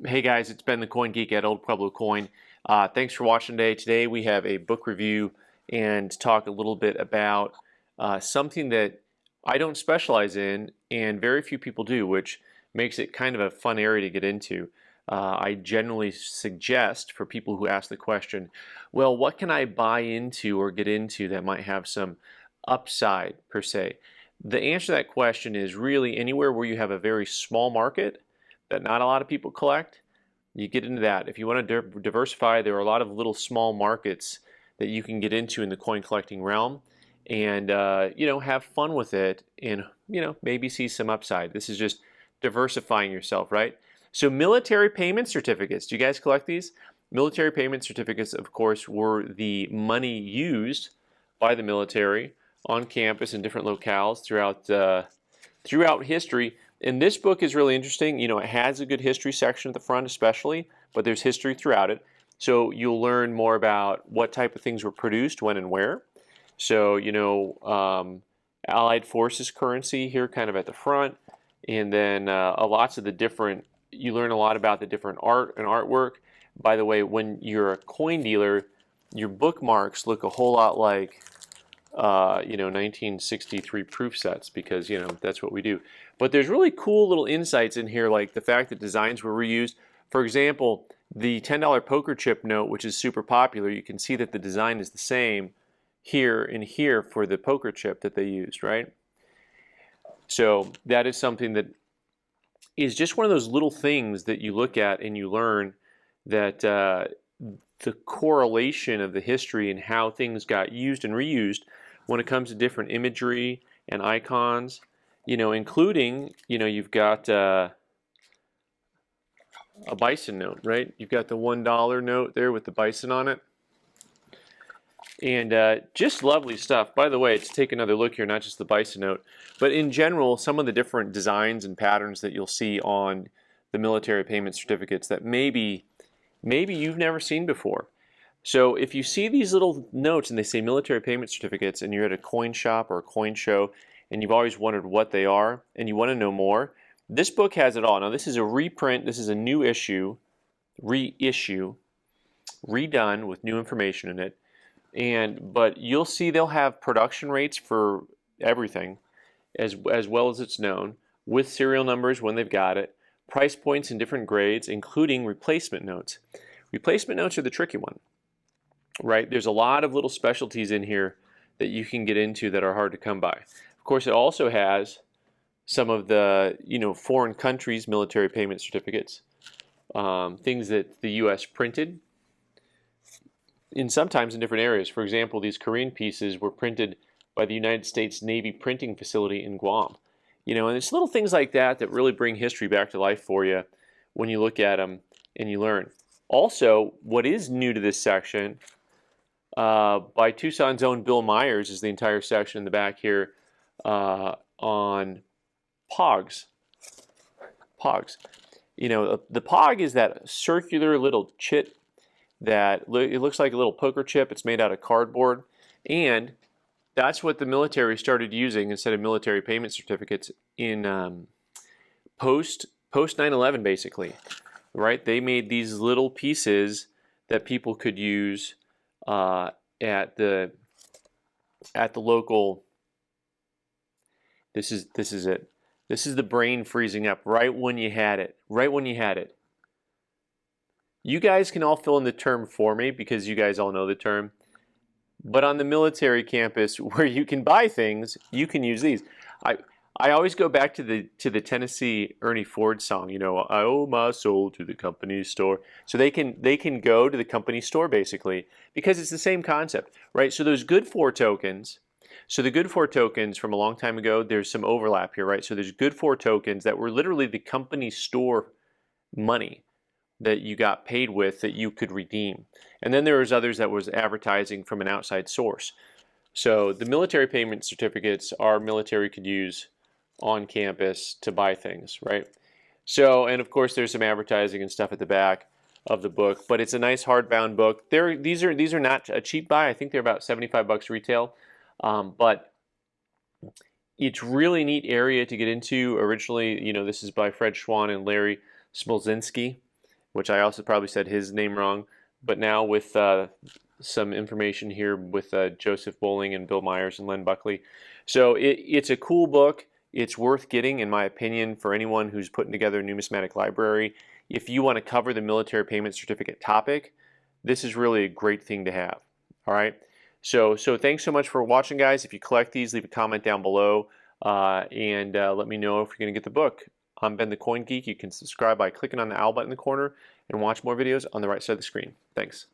Hey guys, it's Ben the Coin Geek at Old Pueblo Coin. Thanks for watching today. Today we have a book review and talk a little bit about something that I don't specialize in and very few people do, which makes it kind of a fun area to get into. I generally suggest for people who ask the question, well, what can I buy into or get into that might have some upside per se? The answer to that question is really anywhere where you have a very small market that not a lot of people collect, you get into that. If you want to diversify, there are a lot of little small markets that you can get into in the coin collecting realm and have fun with it and maybe see some upside. This is just diversifying yourself, right? So military payment certificates, do you guys collect these? Military payment certificates, of course, were the money used by the military on campus in different locales throughout history. And this book is really interesting. It has a good history section at the front especially, but there's history throughout it. So you'll learn more about what type of things were produced, when and where. So, Allied Forces currency here kind of at the front. And then lots of the different, you learn a lot about the different art and artwork. By the way, when you're a coin dealer, your bookmarks look a whole lot like 1963 proof sets because, that's what we do. But there's really cool little insights in here, like the fact that designs were reused. For example, the $10 poker chip note, which is super popular, you can see that the design is the same here and here for the poker chip that they used, right? So that is something that is just one of those little things that you look at and you learn that the correlation of the history and how things got used and reused when it comes to different imagery and icons, including, you've got a bison note, right? You've got the $1 note there with the bison on it. And just lovely stuff. By the way, to take another look here, not just the bison note, but in general, some of the different designs and patterns that you'll see on the military payment certificates that maybe you've never seen before. So if you see these little notes and they say military payment certificates and you're at a coin shop or a coin show and you've always wondered what they are and you want to know more, this book has it all. Now this is a reprint, this is a new issue, reissue, redone with new information in it. But you'll see they'll have production rates for everything as well as it's known, with serial numbers when they've got it, price points in different grades, including replacement notes. Replacement notes are the tricky one, right? There's a lot of little specialties in here that you can get into that are hard to come by. Of course, it also has some of the foreign countries' military payment certificates, things that the U.S. printed, sometimes in different areas. For example, these Korean pieces were printed by the United States Navy printing facility in Guam. And it's little things like that that really bring history back to life for you when you look at them and you learn. Also, what is new to this section, by Tucson's own Bill Myers, is the entire section in the back here on POGs. POGs. The POG is that circular little chip that it looks like a little poker chip. It's made out of cardboard, and that's what the military started using instead of military payment certificates in post 9/11, basically, right? They made these little pieces that people could use at the local. This is it. This is the brain freezing up right when you had it. Right when you had it. You guys can all fill in the term for me because you guys all know the term. But on the military campus where you can buy things, you can use these. I always go back to the Tennessee Ernie Ford song, I owe my soul to the company store. So they can go to the company store basically because it's the same concept, right? So those good for tokens. So the good for tokens from a long time ago, there's some overlap here, right? So there's good for tokens that were literally the company store money that you got paid with that you could redeem. And then there was others that was advertising from an outside source. So the military payment certificates our military could use on campus to buy things, right? So, and of course there's some advertising and stuff at the back of the book, but it's a nice hardbound book. These are not a cheap buy. I think they're about 75 bucks retail. But it's really neat area to get into. Originally, this is by Fred Schwann and Larry Smolzinski. which I also probably said his name wrong, but now with some information here with Joseph Bowling and Bill Myers and Len Buckley. So it's a cool book. It's worth getting, in my opinion, for anyone who's putting together a numismatic library. If you want to cover the military payment certificate topic, this is really a great thing to have. All right. So thanks so much for watching, guys. If you collect these, leave a comment down below and let me know if you're going to get the book. I'm Ben the Coin Geek. You can subscribe by clicking on the owl button in the corner and watch more videos on the right side of the screen. Thanks.